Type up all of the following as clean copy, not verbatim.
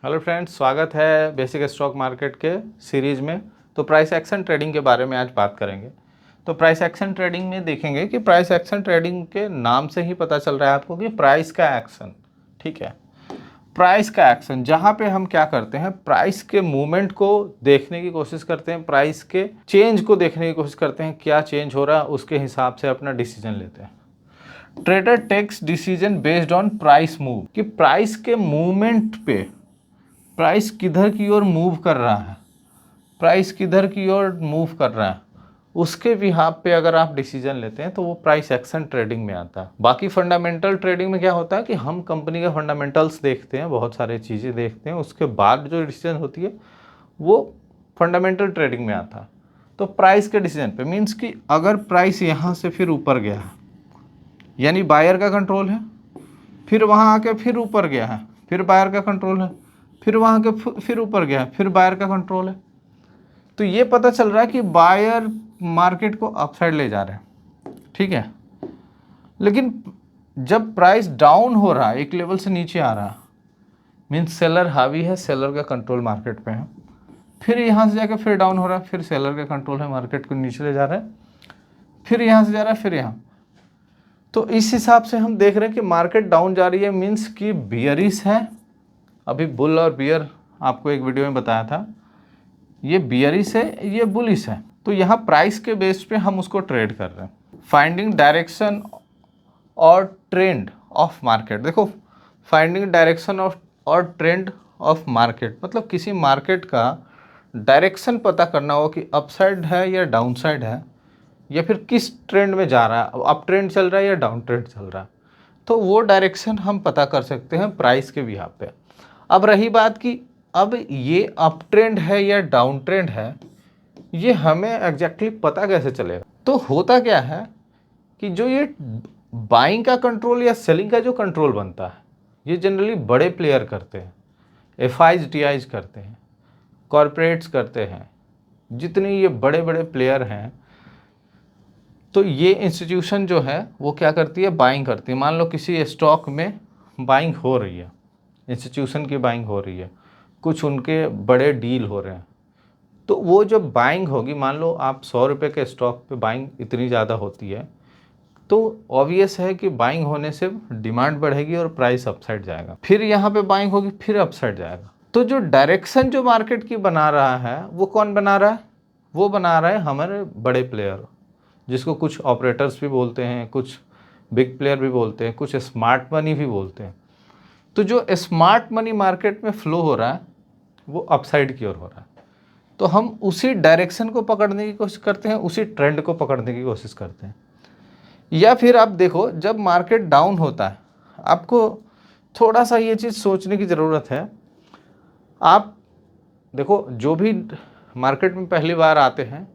Hello friends, स्वागत है basic stock market के सीरीज़ में। तो प्राइस एक्शन ट्रेडिंग के बारे में आज बात करेंगे। तो प्राइस एक्शन ट्रेडिंग में देखेंगे कि प्राइस एक्शन ट्रेडिंग के नाम से ही पता चल रहा है आपको कि प्राइस का एक्शन, ठीक है। प्राइस का एक्शन जहाँ पे हम क्या करते हैं, प्राइस के मूवमेंट को देखने की कोशिश करते हैं, प्राइस के चेंज को देखने की कोशिश करते हैं, क्या चेंज हो रहा है उसके हिसाब से अपना डिसीजन लेते हैं। Trader takes decision based on price move, कि प्राइस के मूवमेंट पे प्राइस किधर की ओर मूव कर रहा है, प्राइस किधर की ओर मूव कर रहा है, उसके बिहाफ पे अगर आप डिसीजन लेते हैं तो वो प्राइस एक्शन ट्रेडिंग में आता है। बाकी फंडामेंटल ट्रेडिंग में क्या होता है कि हम कंपनी के फंडामेंटल्स देखते हैं, बहुत सारी चीज़ें देखते हैं, उसके बाद जो डिसीजन होती है वो फंडामेंटल ट्रेडिंग में आता है। तो प्राइस के डिसीजन पे मीन्स कि अगर प्राइस यहाँ से फिर ऊपर गया है यानी बायर का कंट्रोल है, फिर वहाँ आके फिर ऊपर गया है, फिर बायर का कंट्रोल है, फिर वहाँ के फिर ऊपर गया है, फिर बायर का कंट्रोल है, तो ये पता चल रहा है कि बायर मार्केट को अपसाइड ले जा रहे हैं, ठीक है। लेकिन जब प्राइस डाउन हो रहा है, एक लेवल से नीचे आ रहा है, मीन्स सेलर हावी है, सेलर का कंट्रोल मार्केट पे है, फिर यहाँ से जाकर फिर डाउन हो रहा है, फिर सेलर का कंट्रोल है, मार्केट को नीचे ले जा रहा है, फिर यहाँ से जा रहा है, फिर यहाँ। तो इस हिसाब से हम देख रहे हैं कि मार्केट डाउन जा रही है, मीन्स कि बियरिश है। अभी बुल और बियर आपको एक वीडियो में बताया था, ये बियरिश है, ये बुलिश है। तो यहाँ प्राइस के बेस पे हम उसको ट्रेड कर रहे हैं। फाइंडिंग डायरेक्शन और ट्रेंड ऑफ मार्केट, देखो फाइंडिंग डायरेक्शन ऑफ और ट्रेंड ऑफ मार्केट मतलब किसी मार्केट का डायरेक्शन पता करना हो कि अपसाइड है या डाउन साइड है, या फिर किस ट्रेंड में जा रहा है, अप ट्रेंड चल रहा है या डाउन ट्रेंड चल रहा है, तो वो डायरेक्शन हम पता कर सकते हैं प्राइस के बिहाफ पे। अब रही बात कि अब ये अप ट्रेंड है या डाउन ट्रेंड है, ये हमें एग्जैक्टली पता कैसे चलेगा। तो होता क्या है कि जो ये बाइंग का कंट्रोल या सेलिंग का जो कंट्रोल बनता है, ये जनरली बड़े प्लेयर करते हैं, एफआईज टीआईज करते हैं, कॉरपोरेट्स करते हैं, जितने ये बड़े बड़े प्लेयर हैं। तो ये इंस्टीट्यूशन जो है वो क्या करती है, बाइंग करती है। मान लो किसी स्टॉक में बाइंग हो रही है, इंस्टीट्यूशन की बाइंग हो रही है, कुछ उनके बड़े डील हो रहे हैं, तो वो जब बाइंग होगी, मान लो आप 100 रुपये के स्टॉक पे बाइंग इतनी ज़्यादा होती है, तो ऑब्वियस है कि बाइंग होने से डिमांड बढ़ेगी और प्राइस अपसाइड जाएगा, फिर यहाँ पे बाइंग होगी, फिर अपसाइड जाएगा। तो जो डायरेक्शन जो मार्केट की बना रहा है वो कौन बना रहा है, वो बना रहा है हमारे बड़े प्लेयर, जिसको कुछ ऑपरेटर्स भी बोलते हैं, कुछ बिग प्लेयर भी बोलते हैं, कुछ स्मार्ट मनी भी बोलते हैं। तो जो स्मार्ट मनी मार्केट में फ्लो हो रहा है वो अपसाइड की ओर हो रहा है, तो हम उसी डायरेक्शन को पकड़ने की कोशिश करते हैं, उसी ट्रेंड को पकड़ने की कोशिश करते हैं। या फिर आप देखो, जब मार्केट डाउन होता है, आपको थोड़ा सा ये चीज़ सोचने की ज़रूरत है। आप देखो, जो भी मार्केट में पहली बार आते हैं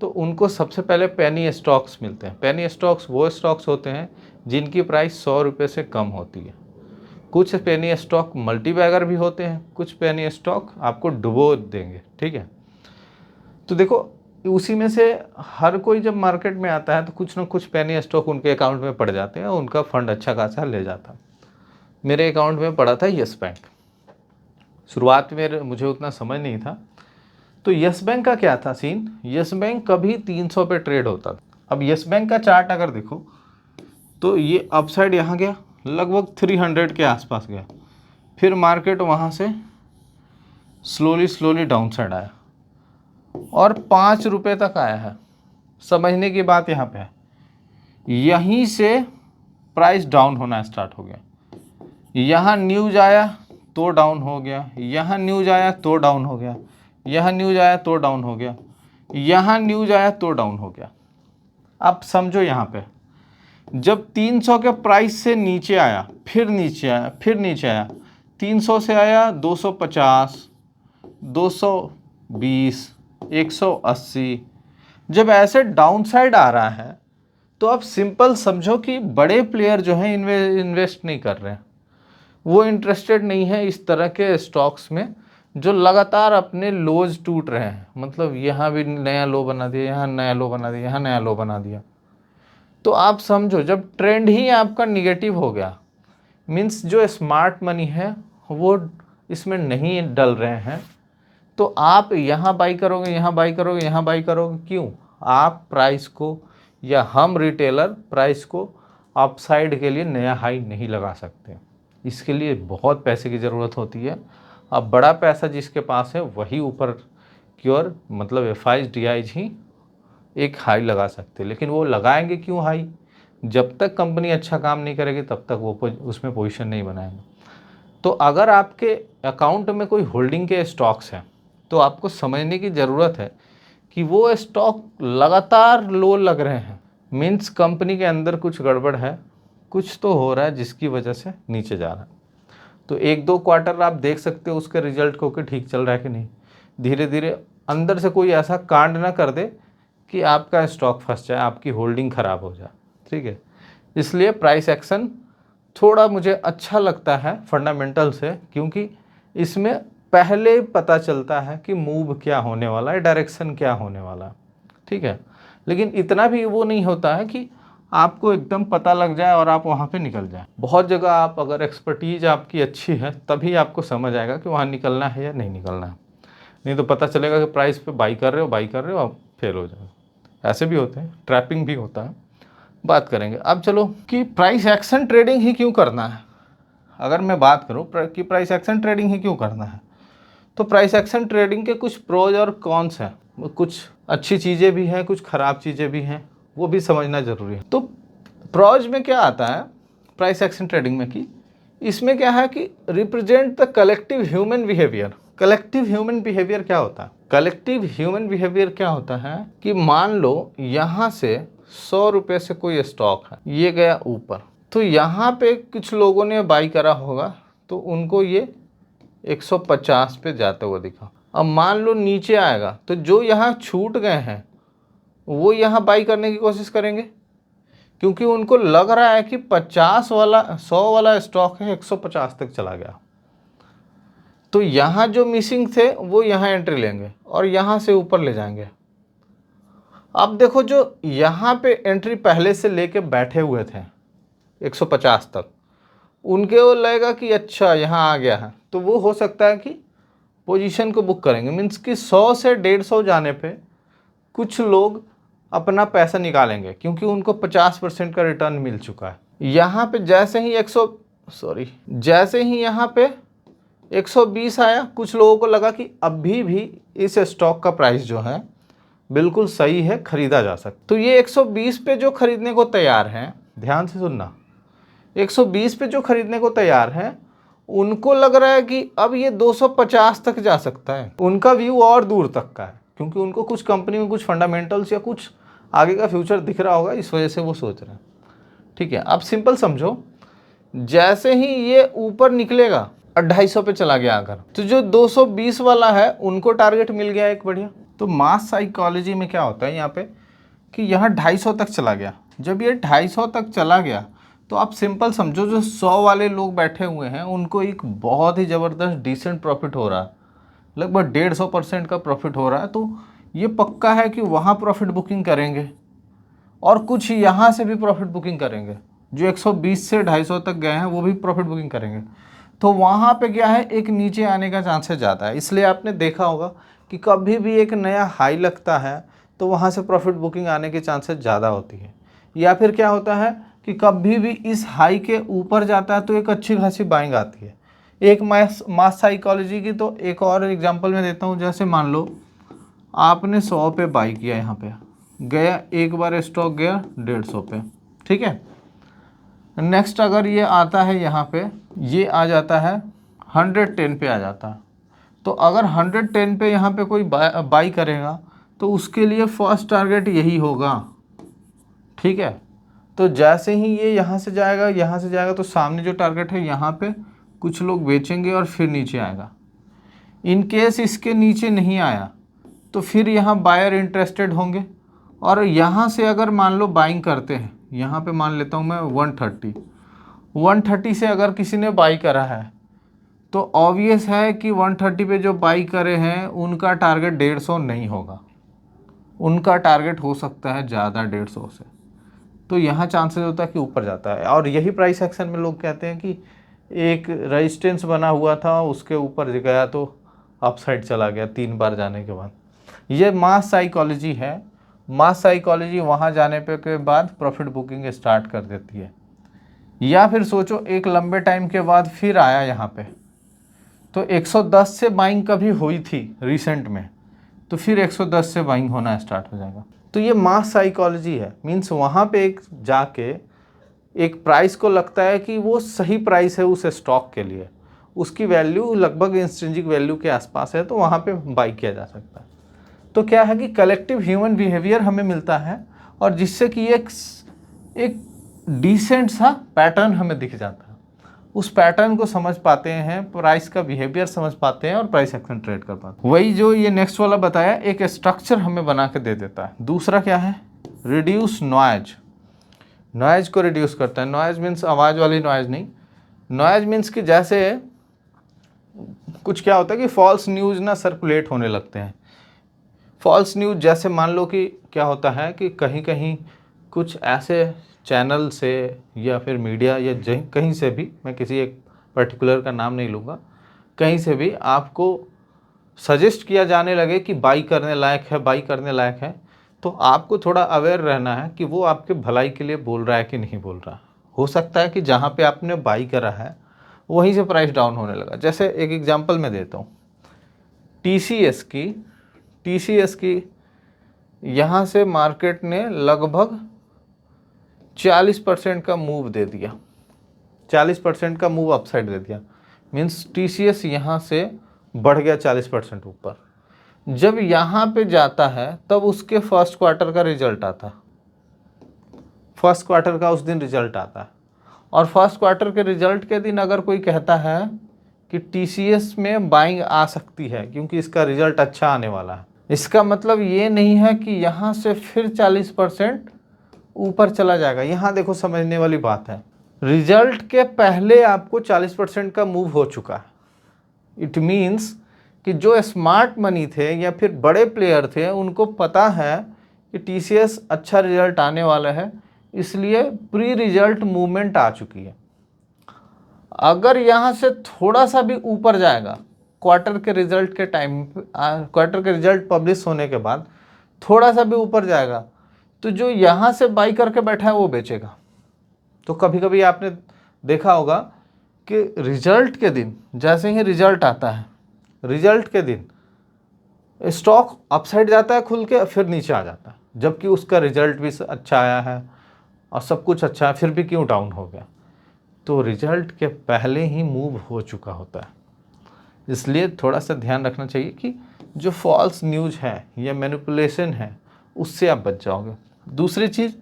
तो उनको सबसे पहले पेनी स्टॉक्स मिलते हैं। पेनी स्टॉक्स वो स्टॉक्स होते हैं जिनकी प्राइस 100 रुपये से कम होती है। कुछ पेनी स्टॉक मल्टी बैगर भी होते हैं, कुछ पेनी स्टॉक आपको डुबो देंगे, ठीक है। तो देखो, उसी में से हर कोई जब मार्केट में आता है तो कुछ ना कुछ पेनी स्टॉक उनके अकाउंट में पड़ जाते हैं और उनका फंड अच्छा खासा ले जाता। मेरे अकाउंट में पड़ा था यस बैंक। शुरुआत में मुझे उतना समझ नहीं था। तो यस बैंक का क्या था सीन, यस बैंक कभी 300 पे ट्रेड होता था। अब यस बैंक का चार्ट अगर देखो तो ये अपसाइड यहाँ गया, लगभग 300 के आसपास गया, फिर मार्केट वहाँ से स्लोली डाउन साइड आया और 5 रुपये तक आया है। समझने की बात यहाँ पे है, यहीं से प्राइस डाउन होना स्टार्ट हो गया। यहाँ न्यूज आया तो डाउन हो गया, यहाँ न्यूज आया तो डाउन हो गया, यहाँ न्यूज आया तो डाउन हो गया, यहाँ न्यूज आया तो डाउन हो गया। आप समझो, यहाँ पे जब 300 के प्राइस से नीचे आया, फिर नीचे आया, फिर नीचे आया, 300 से आया 250, 220, 180, जब ऐसे डाउन साइड आ रहा है तो आप सिंपल समझो कि बड़े प्लेयर जो हैं इन्वेस्ट नहीं कर रहे हैं, वो इंटरेस्टेड नहीं है इस तरह के स्टॉक्स में जो लगातार अपने लोज टूट रहे हैं। मतलब यहाँ भी नया लो बना दिया, यहाँ नया लो बना दिया, यहाँ नया लो बना दिया। तो आप समझो, जब ट्रेंड ही आपका निगेटिव हो गया, मीन्स जो स्मार्ट मनी है वो इसमें नहीं डल रहे हैं तो आप यहाँ बाई करोगे, यहाँ बाई करोगे, यहाँ बाई करोगे, क्यों? आप प्राइस को या हम रिटेलर प्राइस को अपसाइड के लिए नया हाई नहीं लगा सकते। इसके लिए बहुत पैसे की ज़रूरत होती है। अब बड़ा पैसा जिसके पास है वही ऊपर की ओर मतलब एफआईज डीआईज ही एक हाई लगा सकते हैं, लेकिन वो लगाएंगे क्यों हाई? जब तक कंपनी अच्छा काम नहीं करेगी तब तक वो उसमें पोजीशन नहीं बनाएंगे। तो अगर आपके अकाउंट में कोई होल्डिंग के स्टॉक्स हैं तो आपको समझने की ज़रूरत है कि वो स्टॉक लगातार लो लग रहे हैं, मीन्स कंपनी के अंदर कुछ गड़बड़ है, कुछ तो हो रहा है जिसकी वजह से नीचे जा रहा है। तो 1-2 क्वार्टर आप देख सकते हो उसके रिजल्ट को कि ठीक चल रहा है कि नहीं। धीरे धीरे अंदर से कोई ऐसा कांड ना कर दे कि आपका स्टॉक फंस जाए, आपकी होल्डिंग ख़राब हो जाए, ठीक है। इसलिए प्राइस एक्शन थोड़ा मुझे अच्छा लगता है फंडामेंटल से, क्योंकि इसमें पहले पता चलता है कि मूव क्या होने वाला है, डायरेक्शन क्या होने वाला है, ठीक है। लेकिन इतना भी वो नहीं होता है कि आपको एकदम पता लग जाए और आप वहाँ पे निकल जाए। बहुत जगह आप अगर एक्सपर्टीज आपकी अच्छी है तभी आपको समझ आएगा कि वहाँ निकलना है या नहीं निकलना है, नहीं तो पता चलेगा कि प्राइस पे बाई कर रहे हो आप फेल हो जाएगा। ऐसे भी होते हैं, ट्रैपिंग भी होता है, बात करेंगे। अब चलो कि प्राइस एक्शन ट्रेडिंग ही क्यों करना है। अगर मैं बात करूँ कि प्राइस एक्शन ट्रेडिंग ही क्यों करना है, तो प्राइस एक्शन ट्रेडिंग के कुछ प्रोज और कॉन्स हैं, कुछ अच्छी चीज़ें भी हैं, कुछ ख़राब चीज़ें भी हैं, वो भी समझना ज़रूरी है। तो प्रोज में क्या आता है प्राइस एक्शन ट्रेडिंग में कि इसमें क्या है कि represent the collective human behaviour. Collective human behaviour क्या होता है? कलेक्टिव ह्यूमन बिहेवियर क्या होता है कि मान लो यहाँ से 100 रुपये से कोई स्टॉक है, ये गया ऊपर, तो यहाँ पे कुछ लोगों ने बाई करा होगा तो उनको ये 150 पे जाता हुआ दिखा। अब मान लो नीचे आएगा तो जो यहाँ छूट गए हैं वो यहाँ बाई करने की कोशिश करेंगे, क्योंकि उनको लग रहा है कि 50 वाला 100 वाला स्टॉक है 150 तक चला गया। तो यहाँ जो मिसिंग थे वो यहाँ एंट्री लेंगे और यहाँ से ऊपर ले जाएंगे। अब देखो जो यहाँ पे एंट्री पहले से लेके बैठे हुए थे 150 तक, उनके वो लगेगा कि अच्छा यहाँ आ गया है, तो वो हो सकता है कि पोजीशन को बुक करेंगे। मीन्स कि 100 से 150 जाने पे कुछ लोग अपना पैसा निकालेंगे क्योंकि उनको 50% का रिटर्न मिल चुका है। यहाँ पे जैसे ही यहाँ पे 120 आया, कुछ लोगों को लगा कि अभी भी इस स्टॉक का प्राइस जो है बिल्कुल सही है, खरीदा जा सकता। तो ये 120 पे जो खरीदने को तैयार हैं, ध्यान से सुनना, 120 पे जो खरीदने को तैयार हैं उनको लग रहा है कि अब ये 250 तक जा सकता है। उनका व्यू और दूर तक का है, क्योंकि उनको कुछ कंपनी में कुछ फंडामेंटल्स या कुछ आगे का फ्यूचर दिख रहा होगा, इस वजह से वो सोच रहे हैं, ठीक है। अब सिंपल समझो, जैसे ही ये ऊपर निकलेगा 250 पे चला गया अगर, तो जो 220 वाला है उनको टारगेट मिल गया एक बढ़िया। तो मास साइकोलॉजी में क्या होता है यहाँ पे कि यहाँ 250 तक चला गया। जब ये 250 तक चला गया तो आप सिंपल समझो जो 100 वाले लोग बैठे हुए हैं उनको एक बहुत ही ज़बरदस्त डिसेंट प्रॉफिट हो रहा है, लगभग 150% का प्रॉफिट हो रहा है। तो ये पक्का है कि वहाँ प्रॉफिट बुकिंग करेंगे और कुछ यहाँ से भी प्रॉफिट बुकिंग करेंगे। जो 120 से 250 तक गए हैं वो भी प्रॉफिट बुकिंग करेंगे। तो वहाँ पे क्या है, एक नीचे आने का चांसेस ज़्यादा है। इसलिए आपने देखा होगा कि कभी भी एक नया हाई लगता है तो वहाँ से प्रॉफिट बुकिंग आने के चांसेस ज़्यादा होती है। या फिर क्या होता है कि कभी भी इस हाई के ऊपर जाता है तो एक अच्छी खासी बाइंग आती है। एक मास साइकोलॉजी की तो एक और एग्जांपल मैं देता हूँ। जैसे मान लो आपने 100 पे बाई किया, यहाँ पे गया, एक बार स्टॉक गया 150 पे, ठीक है। नेक्स्ट अगर ये आता है यहाँ पे, ये आ जाता है 110 पे आ जाता है। तो अगर 110 पे यहाँ पे कोई बाई करेगा तो उसके लिए फर्स्ट टारगेट यही होगा, ठीक है। तो जैसे ही ये यहाँ से जाएगा तो सामने जो टारगेट है यहाँ पे कुछ लोग बेचेंगे और फिर नीचे आएगा। इन केस इसके नीचे नहीं आया तो फिर यहाँ बायर इंटरेस्टेड होंगे और यहाँ से अगर मान लो बाइंग करते हैं, यहाँ पे मान लेता हूँ मैं 130 से अगर किसी ने बाई करा है तो ऑब्वियस है कि 130 पे जो बाई करे हैं उनका टारगेट 150 नहीं होगा, उनका टारगेट हो सकता है ज़्यादा 150 से। तो यहाँ चांसेस होता है कि ऊपर जाता है। और यही प्राइस एक्शन में लोग कहते हैं कि एक रेजिस्टेंस बना हुआ था, उसके ऊपर गया तो अपसाइड चला गया 3 बार जाने के बाद। ये मास साइकोलॉजी है। मास साइकोलॉजी वहाँ जाने पे के बाद प्रॉफिट बुकिंग स्टार्ट कर देती है। या फिर सोचो एक लंबे टाइम के बाद फिर आया यहाँ पे, तो 110 से बाइंग कभी हुई थी रिसेंट में, तो फिर 110 से बाइंग होना स्टार्ट हो जाएगा। तो ये मास साइकोलॉजी है। मीन्स वहाँ पे एक जाके एक प्राइस को लगता है कि वो सही प्राइस है उस स्टॉक के लिए, उसकी वैल्यू लगभग इंस्ट्रिंसिक वैल्यू के आसपास है, तो वहाँ पे बाई किया जा सकता है। तो क्या है कि कलेक्टिव ह्यूमन बिहेवियर हमें मिलता है, और जिससे कि एक डिसेंट सा पैटर्न हमें दिख जाता है। उस पैटर्न को समझ पाते हैं, प्राइस का बिहेवियर समझ पाते हैं और प्राइस एक्शन ट्रेड कर पाते हैं। वही जो ये नेक्स्ट वाला बताया, एक स्ट्रक्चर हमें बना के दे देता है। दूसरा क्या है, रिड्यूस नॉइज। नॉइज को रिड्यूस करता है। नॉइज मीन्स आवाज़ वाली नॉइज नहीं, नॉइज मीन्स कि जैसे कुछ क्या होता है कि फॉल्स न्यूज़ ना सर्कुलेट होने लगते हैं। फॉल्स न्यूज़ जैसे मान लो कि क्या होता है कि कहीं कहीं कुछ ऐसे चैनल से या फिर मीडिया या कहीं से भी, मैं किसी एक पर्टिकुलर का नाम नहीं लूँगा, कहीं से भी आपको सजेस्ट किया जाने लगे कि बाई करने लायक है, बाई करने लायक है, तो आपको थोड़ा अवेयर रहना है कि वो आपके भलाई के लिए बोल रहा है कि नहीं बोल रहा। हो सकता है कि जहाँ पे आपने बाई करा है वहीं से प्राइस डाउन होने लगा। जैसे एक एग्जांपल मैं देता हूँ, टीसीएस की यहाँ से मार्केट ने लगभग 40% का मूव दे दिया, 40% का मूव अपसाइड दे दिया। मीन्स टीसीएस यहाँ से बढ़ गया 40% ऊपर। जब यहाँ पे जाता है तब उसके फर्स्ट क्वार्टर का रिजल्ट आता है, फर्स्ट क्वार्टर का उस दिन रिजल्ट आता है, और फर्स्ट क्वार्टर के रिजल्ट के दिन अगर कोई कहता है कि टीसीएस में बाइंग आ सकती है क्योंकि इसका रिजल्ट अच्छा आने वाला है, इसका मतलब ये नहीं है कि यहाँ से फिर 40% ऊपर चला जाएगा। यहाँ देखो समझने वाली बात है, रिजल्ट के पहले आपको 40% का मूव हो चुका है। इट मीन्स कि जो स्मार्ट मनी थे या फिर बड़े प्लेयर थे, उनको पता है कि टीसीएस अच्छा रिजल्ट आने वाला है, इसलिए प्री रिजल्ट मूवमेंट आ चुकी है। अगर यहाँ से थोड़ा सा भी ऊपर जाएगा, क्वार्टर के रिजल्ट के टाइम, क्वार्टर के रिजल्ट पब्लिश होने के बाद थोड़ा सा भी ऊपर जाएगा, तो जो यहाँ से बाई करके बैठा है वो बेचेगा। तो कभी कभी आपने देखा होगा कि रिजल्ट के दिन, जैसे ही रिजल्ट आता है, रिजल्ट के दिन स्टॉक अपसाइड जाता है खुल के, फिर नीचे आ जाता है, जबकि उसका रिजल्ट भी अच्छा आया है और सब कुछ अच्छा है, फिर भी क्यों डाउन हो गया? तो रिजल्ट के पहले ही मूव हो चुका होता है। इसलिए थोड़ा सा ध्यान रखना चाहिए कि जो फॉल्स न्यूज़ है या मैनिपुलेशन है उससे आप बच जाओगे। दूसरी चीज़,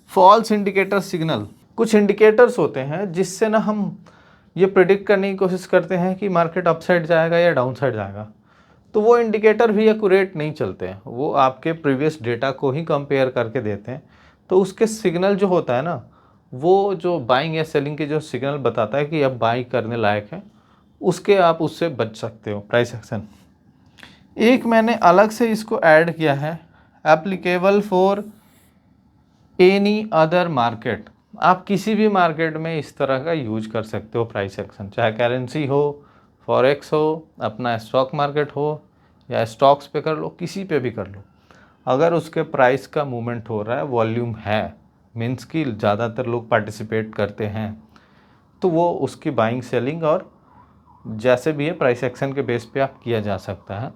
फॉल्स इंडिकेटर सिग्नल। कुछ इंडिकेटर्स होते हैं जिससे ना हम ये प्रेडिक्ट करने की कोशिश करते हैं कि मार्केट अपसाइड जाएगा या डाउन साइड जाएगा, तो वो इंडिकेटर भी एक्यूरेट नहीं चलते हैं। वो आपके प्रीवियस डेटा को ही कंपेयर करके देते हैं, तो उसके सिग्नल जो होता है ना, वो जो बाइंग या सेलिंग के जो सिग्नल बताता है कि अब बाई करने लायक है, उसके आप उससे बच सकते हो, प्राइस एक्शन। एक मैंने अलग से इसको ऐड किया है, applicable for any other market. आप किसी भी मार्केट में इस तरह का यूज कर सकते हो प्राइस एक्शन, चाहे करेंसी हो, फॉरेक्स हो, अपना स्टॉक मार्केट हो, या स्टॉक्स पे कर लो, किसी पे भी कर लो। अगर उसके प्राइस का मूवमेंट हो रहा है, वॉल्यूम है, मीन्स कि ज़्यादातर लोग पार्टिसिपेट करते हैं, तो वो उसकी बाइंग सेलिंग और जैसे भी है प्राइस एक्शन के बेस पे आप किया जा सकता है।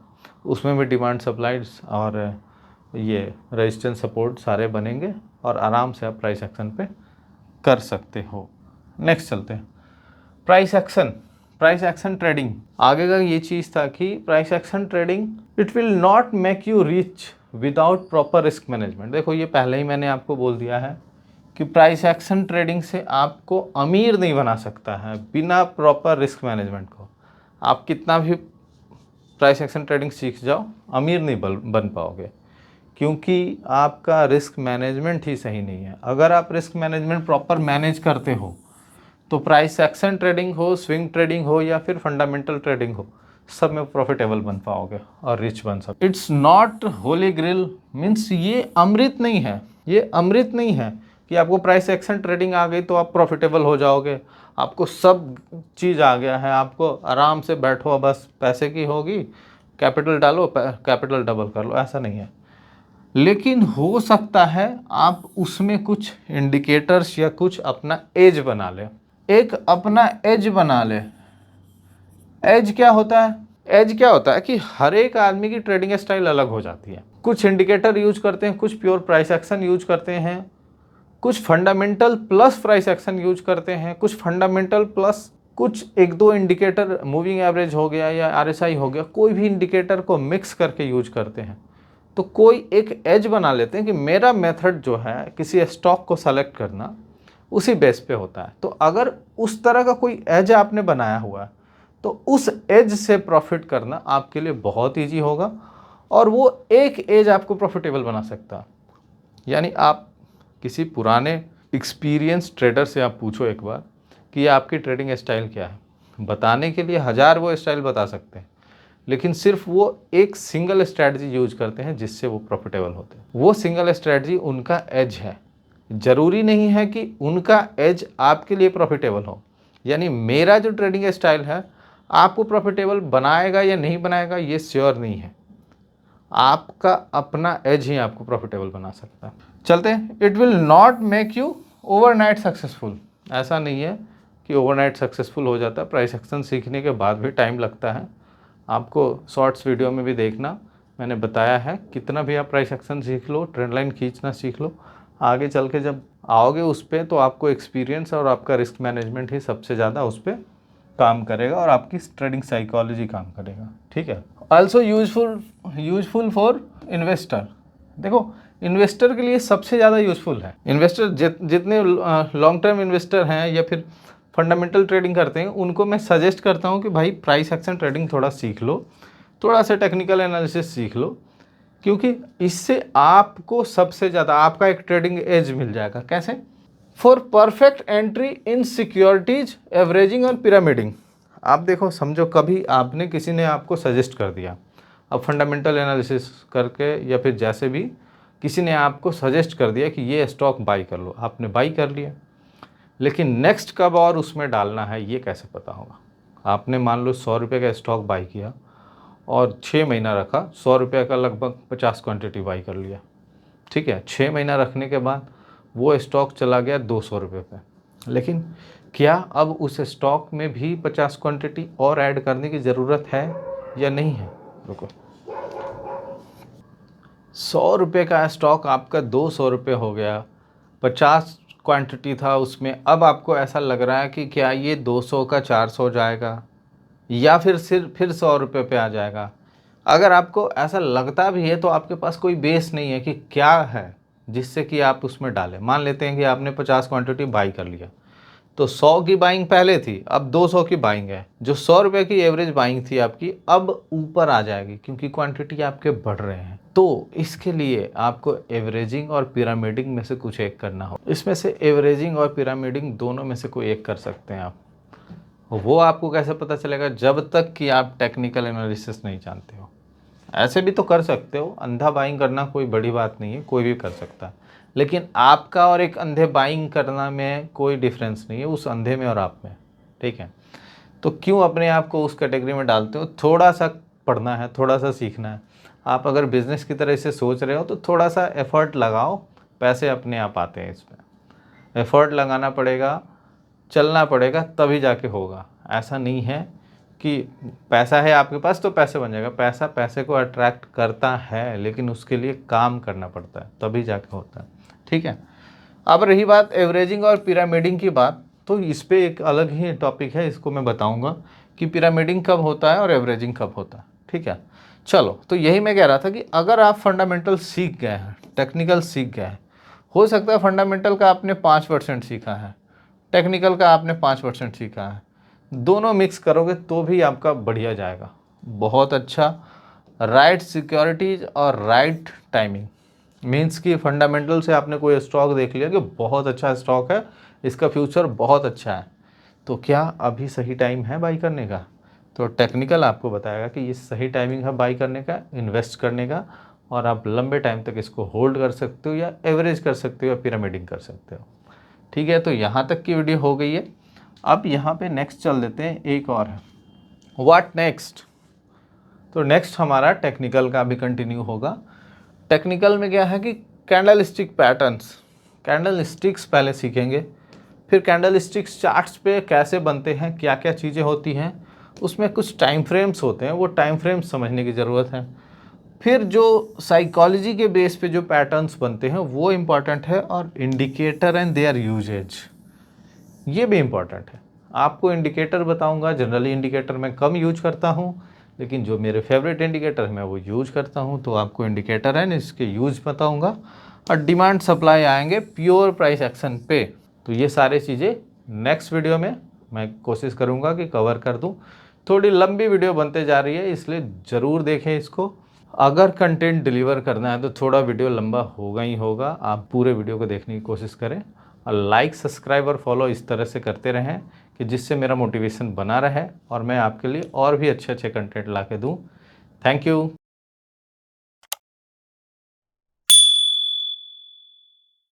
उसमें भी डिमांड सप्लाईज और ये रेजिस्टेंस सपोर्ट सारे बनेंगे और आराम से आप प्राइस एक्शन पे कर सकते हो। नेक्स्ट चलते हैं, प्राइस एक्शन ट्रेडिंग। आगे का ये चीज़ था कि price action trading, it will not make you rich without proper risk management. देखो ये पहले ही मैंने आपको बोल दिया है कि प्राइस एक्शन ट्रेडिंग से आपको अमीर नहीं बना सकता है बिना प्रॉपर रिस्क मैनेजमेंट को। आप कितना भी प्राइस एक्शन ट्रेडिंग सीख जाओ, अमीर नहीं बन पाओगे, क्योंकि आपका रिस्क मैनेजमेंट ही सही नहीं है। अगर आप रिस्क मैनेजमेंट प्रॉपर मैनेज करते हो तो प्राइस एक्शन ट्रेडिंग हो, स्विंग ट्रेडिंग हो या फिर फंडामेंटल ट्रेडिंग हो, सब में प्रॉफिटेबल बन पाओगे और रिच बन सकते। It's not Holi grill, means ये अमृत नहीं है, ये अमृत नहीं है। कि आपको प्राइस एक्शन ट्रेडिंग आ गई तो आप प्रॉफिटेबल हो जाओगे, आपको सब चीज़ आ गया है, आपको आराम से बैठो, बस पैसे की होगी, कैपिटल डालो, कैपिटल डबल कर लो, ऐसा नहीं है। लेकिन हो सकता है आप उसमें कुछ इंडिकेटर्स या कुछ अपना एज बना ले, एक अपना एज बना ले। एज क्या होता है? एज क्या होता है कि हर एक आदमी की ट्रेडिंग स्टाइल अलग हो जाती है। कुछ इंडिकेटर यूज करते हैं, कुछ प्योर प्राइस एक्शन यूज करते हैं, कुछ fundamental plus price action use करते हैं, कुछ फंडामेंटल प्लस कुछ एक दो इंडिकेटर, मूविंग एवरेज हो गया या आरएसआई हो गया, कोई भी इंडिकेटर को मिक्स करके यूज करते हैं। तो कोई एक एज बना लेते हैं कि मेरा मेथड जो है किसी स्टॉक को सेलेक्ट करना उसी बेस पे होता है। तो अगर उस तरह का कोई एज आपने बनाया हुआ है तो उस एज से प्रॉफिट करना आपके लिए बहुत ईजी होगा, और वो एक एज आपको प्रॉफिटेबल बना सकता है। यानी आप किसी पुराने एक्सपीरियंस ट्रेडर से आप पूछो एक बार कि ये आपकी ट्रेडिंग स्टाइल क्या है, बताने के लिए 1000 वो स्टाइल बता सकते हैं, लेकिन सिर्फ वो एक सिंगल स्ट्रैटेजी यूज करते हैं जिससे वो प्रॉफिटेबल होते हैं। वो सिंगल स्ट्रैटेजी उनका एज है। ज़रूरी नहीं है कि उनका एज आपके लिए प्रॉफिटेबल हो। यानी मेरा जो ट्रेडिंग स्टाइल है आपको प्रॉफिटेबल बनाएगा या नहीं बनाएगा ये श्योर नहीं है, आपका अपना एज ही आपको प्रॉफिटेबल बना सकता है। चलते हैं। It will not make you overnight successful. ऐसा नहीं है कि ओवरनाइट सक्सेसफुल हो जाता है, प्राइस एक्शन सीखने के बाद भी टाइम लगता है। आपको शॉर्ट्स वीडियो में भी देखना, मैंने बताया है कितना भी आप प्राइस एक्शन सीख लो, ट्रेंड लाइन खींचना सीख लो, आगे चल के जब आओगे उस पर तो आपको एक्सपीरियंस और आपका रिस्क मैनेजमेंट ही सबसे ज़्यादा उस पर काम करेगा और आपकी ट्रेडिंग साइकोलॉजी काम करेगा। ठीक है। Also useful for investor. देखो इन्वेस्टर के लिए सबसे ज़्यादा यूजफुल है। इन्वेस्टर जितने लॉन्ग टर्म इन्वेस्टर हैं या फिर फंडामेंटल ट्रेडिंग करते हैं उनको मैं सजेस्ट करता हूँ कि भाई प्राइस एक्शन ट्रेडिंग थोड़ा सीख लो, थोड़ा सा टेक्निकल एनालिसिस सीख लो, क्योंकि इससे आपको सबसे ज़्यादा आपका एक ट्रेडिंग एज मिल जाएगा। कैसे? For perfect entry in securities, averaging और पिरामिडिंग। आप देखो, समझो कभी आपने किसी ने आपको सजेस्ट कर दिया, अब फंडामेंटल एनालिसिस करके या फिर जैसे भी किसी ने आपको सजेस्ट कर दिया कि ये स्टॉक बाई कर लो, आपने बाई कर लिया, लेकिन नेक्स्ट कब और उसमें डालना है ये कैसे पता होगा? आपने मान लो 100 रुपये का स्टॉक बाई किया और 6 महीना रखा, 100 रुपये का लगभग 50 क्वान्टिटी बाई कर लिया। ठीक है, 6 महीना रखने के बाद वो स्टॉक चला गया 200 रुपये पे, लेकिन क्या अब उस स्टॉक में भी 50 क्वांटिटी और ऐड करने की ज़रूरत है या नहीं है? रुको, 100 रुपये का स्टॉक आपका 200 रुपये हो गया, 50 क्वांटिटी था उसमें, अब आपको ऐसा लग रहा है कि क्या ये 200 का 400 जाएगा या फिर सिर्फ फिर 100 रुपये पे आ जाएगा? अगर आपको ऐसा लगता भी है तो आपके पास कोई बेस नहीं है कि क्या है जिससे कि आप उसमें डालें। मान लेते हैं कि आपने 50 क्वांटिटी बाई कर लिया, तो 100 की बाइंग पहले थी, अब 200 की बाइंग है। जो 100 रुपये की एवरेज बाइंग थी आपकी अब ऊपर आ जाएगी क्योंकि क्वांटिटी आपके बढ़ रहे हैं। तो इसके लिए आपको एवरेजिंग और पिरामिडिंग में से कुछ एक करना हो। इसमें से एवरेजिंग और पिरामिडिंग दोनों में से कोई एक कर सकते हैं आप। वो आपको कैसे पता चलेगा? जब तक कि आप टेक्निकल एनालिसिस नहीं जानते हो। ऐसे भी तो कर सकते हो, अंधा बाइंग करना कोई बड़ी बात नहीं है, कोई भी कर सकता है, लेकिन आपका और एक अंधे बाइंग करना में कोई डिफरेंस नहीं है, उस अंधे में और आप में। ठीक है, तो क्यों अपने आप को उस कैटेगरी में डालते हो? थोड़ा सा पढ़ना है, थोड़ा सा सीखना है। आप अगर बिजनेस की तरह इसे सोच रहे हो तो थोड़ा सा एफर्ट लगाओ, पैसे अपने आप आते हैं। इसमें एफर्ट लगाना पड़ेगा, चलना पड़ेगा, तभी जाके होगा। ऐसा नहीं है कि पैसा है आपके पास तो पैसे बन जाएगा। पैसा पैसे को अट्रैक्ट करता है, लेकिन उसके लिए काम करना पड़ता है, तभी जाके होता है। ठीक है। अब रही बात एवरेजिंग और पिरामिडिंग की बात, तो इस पे एक अलग ही टॉपिक है, इसको मैं बताऊंगा कि पिरामिडिंग कब होता है और एवरेजिंग कब होता है। ठीक है, चलो, तो यही मैं कह रहा था कि अगर आप फंडामेंटल सीख गए हैं, टेक्निकल सीख गए हैं, हो सकता है फंडामेंटल का आपने 5% सीखा है, टेक्निकल का आपने 5% सीखा है, दोनों मिक्स करोगे तो भी आपका बढ़िया जाएगा, बहुत अच्छा। राइट सिक्योरिटीज और राइट टाइमिंग, मीन्स कि फंडामेंटल से आपने कोई स्टॉक देख लिया कि बहुत अच्छा स्टॉक है, इसका फ्यूचर बहुत अच्छा है, तो क्या अभी सही टाइम है बाई करने का? तो टेक्निकल आपको बताएगा कि ये सही टाइमिंग है बाई करने का, इन्वेस्ट करने का, और आप लंबे टाइम तक इसको होल्ड कर सकते हो या एवरेज कर सकते हो या पिरामिडिंग कर सकते हो। ठीक है, तो यहाँ तक की वीडियो हो गई है। अब यहाँ पे नेक्स्ट चल देते हैं, एक और है व्हाट नेक्स्ट। तो नेक्स्ट हमारा टेक्निकल का भी कंटिन्यू होगा। टेक्निकल में क्या है कि candle stick patterns, candle sticks पहले सीखेंगे, फिर कैंडल स्टिक्स चार्ट्स पे कैसे बनते हैं, क्या क्या चीज़ें होती हैं, उसमें कुछ टाइम फ्रेम्स होते हैं, वो टाइम फ्रेम्स समझने की ज़रूरत है। फिर जो साइकोलॉजी के बेस पे जो पैटर्न्स बनते हैं वो इम्पॉर्टेंट है, और इंडिकेटर एंड देयर यूजेज ये भी इम्पॉर्टेंट है। आपको इंडिकेटर बताऊंगा, जनरली इंडिकेटर मैं कम यूज करता हूं, लेकिन जो मेरे फेवरेट इंडिकेटर है मैं वो यूज करता हूं, तो आपको इंडिकेटर है इसके यूज बताऊंगा। और डिमांड सप्लाई आएंगे प्योर प्राइस एक्शन पे। तो ये सारी चीज़ें नेक्स्ट वीडियो में मैं कोशिश करूंगा कि कवर कर दूं। थोड़ी लंबी वीडियो बनते जा रही है, इसलिए ज़रूर देखें इसको। अगर कंटेंट डिलीवर करना है तो थोड़ा वीडियो लंबा होगा ही होगा, आप पूरे वीडियो को देखने की कोशिश करें, और लाइक सब्सक्राइब और फॉलो इस तरह से करते रहें कि जिससे मेरा मोटिवेशन बना रहे और मैं आपके लिए और भी अच्छे अच्छे कंटेंट ला के दूँ। Thank you.